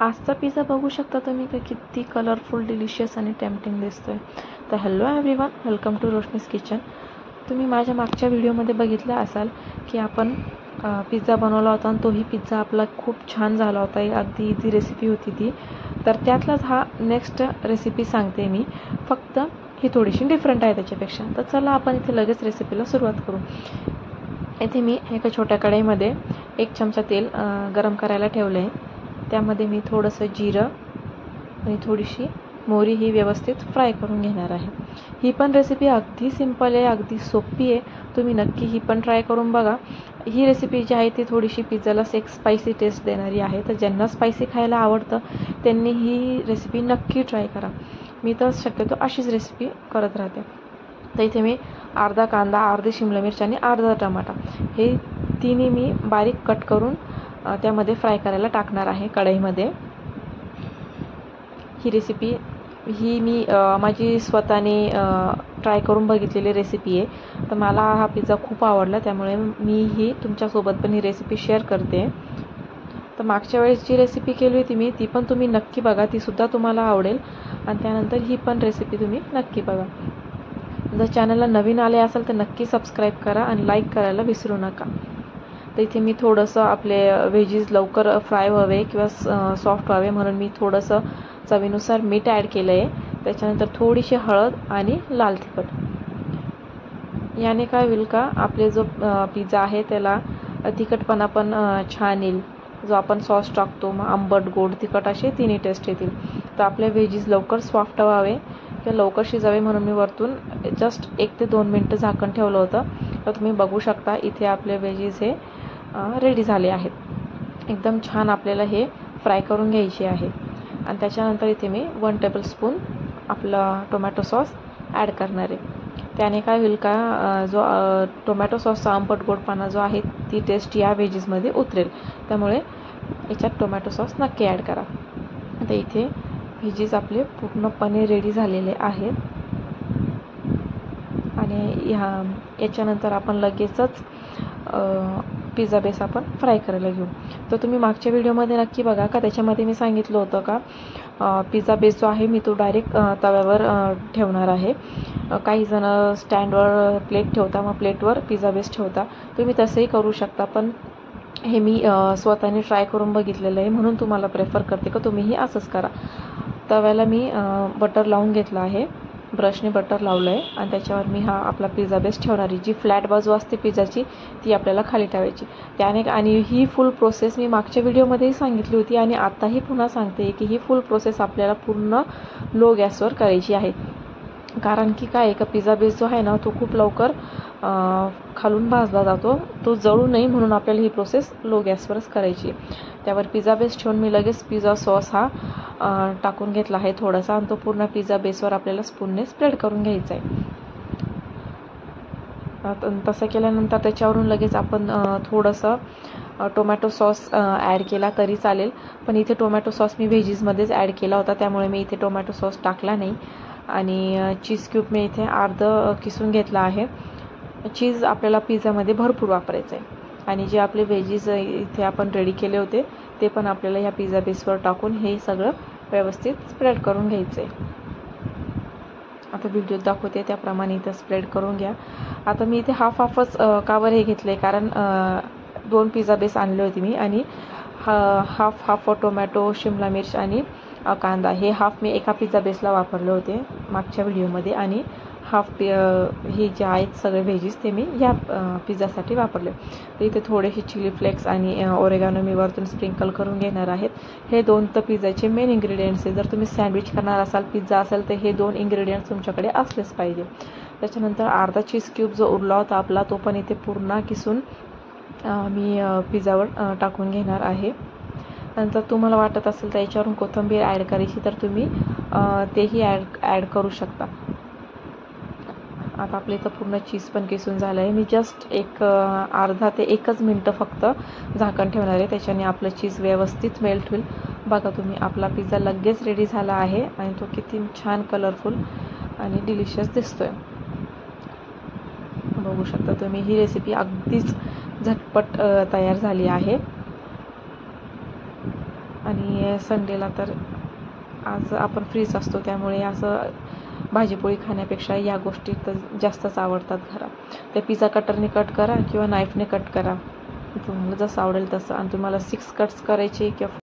आजचा पिझ्झा बघू शकता तुम्ही का किती कलरफुल, डिलिशियस आणि टेम्पटिंग दिसतोय. तर hello everyone, welcome to Roshni's kitchen. तुम्ही माझ्या मागच्या व्हिडिओमध्ये बघितलं असाल की आपण पिझ्झा बनवला होता आणि तोही पिझ्झा आपला खूप छान झाला होता. अगदी इझी रेसिपी होती ती. तर त्यातलाच हा नेक्स्ट रेसिपी सांगते मी, फक्त ही थोडीशी डिफरंट आहे त्याच्यापेक्षा. तर चला आपण इथे लगेच रेसिपीला सुरुवात करू. इथे मी एका छोट्या कढईमध्ये 1 चमचा तेल गरम करायला ठेवलं आहे. त्यामध्ये मी थोडंसं जिरं आणि थोडीशी मोहरी ही व्यवस्थित फ्राय करून घेणार आहे. ही पण रेसिपी अगदी सिंपल आहे, अगदी सोपी आहे. तुम्ही नक्की ही पण ट्राय करून बघा. ही रेसिपी जी आहे ती थोडीशी पिझ्झाला एक स्पायसी टेस्ट देणारी आहे. तर ज्यांना स्पायसी खायला आवडतं त्यांनी ही रेसिपी नक्की ट्राय करा. मी तर शक्यतो अशीच रेसिपी करत राहते. तर इथे मी अर्धा कांदा, अर्धी शिमला मिरची आणि अर्धा टमाटा हे तिन्ही मी बारीक कट करून त्यामध्ये फ्राय करायला टाकणार आहे कढईमध्ये. ही रेसिपी मी माझी स्वतःने ट्राय करून बघितलेली रेसिपी आहे. तर मला हा पिझ्झा खूप आवडला, त्यामुळे मी ही तुमच्यासोबत पण ही रेसिपी शेअर करते. तर मागच्या वेळेस जी रेसिपी केली होती मी, ती पण तुम्ही नक्की बघा, तीसुद्धा तुम्हाला आवडेल. आणि त्यानंतर ही पण रेसिपी तुम्ही नक्की बघा. जर चॅनलला नवीन आले असाल तर नक्की सबस्क्राईब करा आणि लाईक करायला विसरू नका. तर इथे मी थोडंसं आपले व्हेजीस लवकर फ्राय व्हावे किंवा सॉफ्ट व्हावे म्हणून मी थोडंसं चवीनुसार मीठ ॲड केलं आहे. त्याच्यानंतर थोडीशी हळद आणि लाल तिखट. याने काय होईल का, आपले जो पिझ्झा आहे त्याला तिखटपणा पण छान येईल. जो आपण सॉस टाकतो मग आंबट, गोड, तिखट असे तिन्ही टेस्ट येतील. तर आपले व्हेजीस लवकर सॉफ्ट व्हावे किंवा लवकर शिजावे म्हणून मी वरतून जस्ट 1 ते 2 मिनटं झाकण ठेवलं होतं. तर तुम्ही बघू शकता इथे आपले व्हेजीस हे रेडी झाले आहेत. एकदम छान आपल्याला हे फ्राय करून घ्यायचे आहे. आणि त्याच्यानंतर इथे मी 1 टेबलस्पून आपला टोमॅटो सॉस ॲड करणार आहे. त्याने काय होईल का, जो टोमॅटो सॉसचा आंबट गोडपणा जो आहे ती टेस्ट या व्हेजीसमध्ये उतरेल. त्यामुळे याच्यात टोमॅटो सॉस नक्की ॲड करा. आता इथे व्हेजीस आपले पूर्णपणे रेडी झालेले आहेत. आणि याच्यानंतर आपण लगेचच पिझ्झा बेस आपण फ्राय करायला घेऊ. तर तुम्ही मागच्या व्हिडिओमध्ये नक्की बघा का, त्याच्यामध्ये मी सांगितलं होतं का पिझ्झा बेस जो आहे मी तो डायरेक्ट तव्यावर ठेवणार आहे. काही जण स्टँडवर प्लेट ठेवता, मग प्लेटवर पिझ्झा बेस ठेवता. तुम्ही तसंही करू शकता, पण हे मी स्वतःने ट्राय करून बघितलेलं आहे म्हणून तुम्हाला प्रेफर करते का तुम्हीही असंच करा. तव्याला मी बटर लावून घेतलं आहे, ब्रशने बटर लावलं आहे आणि त्याच्यावर मी हा आपला पिझ्झा बेस ठेवणार आहे. जी फ्लॅट बाजू असते पिझ्झाची ती आपल्याला खाली ठेवायची. आणि ही फुल प्रोसेस मी मागच्या व्हिडिओमध्येही सांगितली होती आणि आत्ताही पुन्हा सांगते की ही फुल प्रोसेस आपल्याला पूर्ण लो गॅसवर करायची आहे. कारण की काय आहे का, पिझ्झा बेस जो आहे ना तो खूप लवकर खालून भाजला जातो, तो जळू नये म्हणून आपल्याला ही प्रोसेस लो गॅसवरच करायची. त्यावर पिझ्झा बेस ठेवून मी लगेच पिझ्झा सॉस हा टाकून घेतला आहे थोडासा, आणि तो पूर्ण पिझ्झा बेसवर आपल्याला स्पूनने स्प्रेड करून घ्यायचा आहे. तसं केल्यानंतर त्याच्यावरून लगेच आपण थोडंसं टोमॅटो सॉस ॲड केला तरी चालेल, पण इथे टोमॅटो सॉस मी व्हेजीसमध्येच ॲड केला होता, त्यामुळे मी इथे टोमॅटो सॉस टाकला नाही. आणि चीज क्यूब मी इथे अर्धं किसून घेतला आहे. चीज आपल्याला पिझ्झामध्ये भरपूर वापरायचं आहे. आणि जे आपले व्हेजीस इथे आपण रेडी केले होते ते पण आपल्याला ह्या पिझ्झा बेसवर टाकून हे सगळं व्यवस्थित स्प्रेड करून घ्यायचं आहे. आता व्हिडिओत दाखवते त्याप्रमाणे इथं स्प्रेड करून घ्या. आता मी इथे हाफच कावर हे घेतलं आहे, कारण 2 पिझ्झा बेस आणले होते मी, आणि हाफ टोमॅटो, शिमला मिर्च आणि कांदा हे हाफ मी एका पिझ्झा बेसला वापरले होते मागच्या व्हिडिओमध्ये, आणि हाफ हे जे आहेत सगळे व्हेजीस ते मी ह्या पिझ्झासाठी वापरले. तर इथे थोडेसे चिली फ्लेक्स आणि ओरेगानो मी वरतून स्प्रिंकल करून घेणार आहेत. हे 2 तर पिझ्झाचे मेन इन्ग्रेडियंट्स आहे. जर तुम्ही सँडविच करणार असाल, पिझ्झा असेल, तर हे 2 इन्ग्रेडियंट्स तुमच्याकडे असलेच पाहिजे. त्याच्यानंतर अर्धा चीज क्यूब जो उरला होता आपला तो पण इथे पूर्ण किसून मी पिझ्झावर टाकून घेणार आहे. नंतर तुम्हाला वाटत असेल तर याच्यावरून कोथिंबीर ॲड करायची तर तुम्ही तेही ॲड करू शकता. आता आपलं इथं पूर्ण चीज पण किसून झालं आहे. मी जस्ट अर्धा ते 1 मिनटं फक्त झाकण ठेवणार आहे, त्याच्याने आपलं चीज व्यवस्थित मेल्ट होईल. बघा तुम्ही, आपला पिझ्झा लगेच रेडी झाला आहे आणि तो किती छान कलरफुल आणि डिलिशियस दिसतोय. बघू शकता तुम्ही, ही रेसिपी अगदीच झटपट तयार झाली आहे. आणि संडेला तर आज आपण फ्रीच असतो, त्यामुळे असं भाजीपोळी खाण्यापेक्षा या गोष्टी तर जास्तच आवडतात घरात. त्या पिझ्झा कटरने कट करा किंवा नाईफने कट करा, तुम्हाला जसं आवडेल तसं. आणि तुम्हाला 6 कट्स करायचे किंवा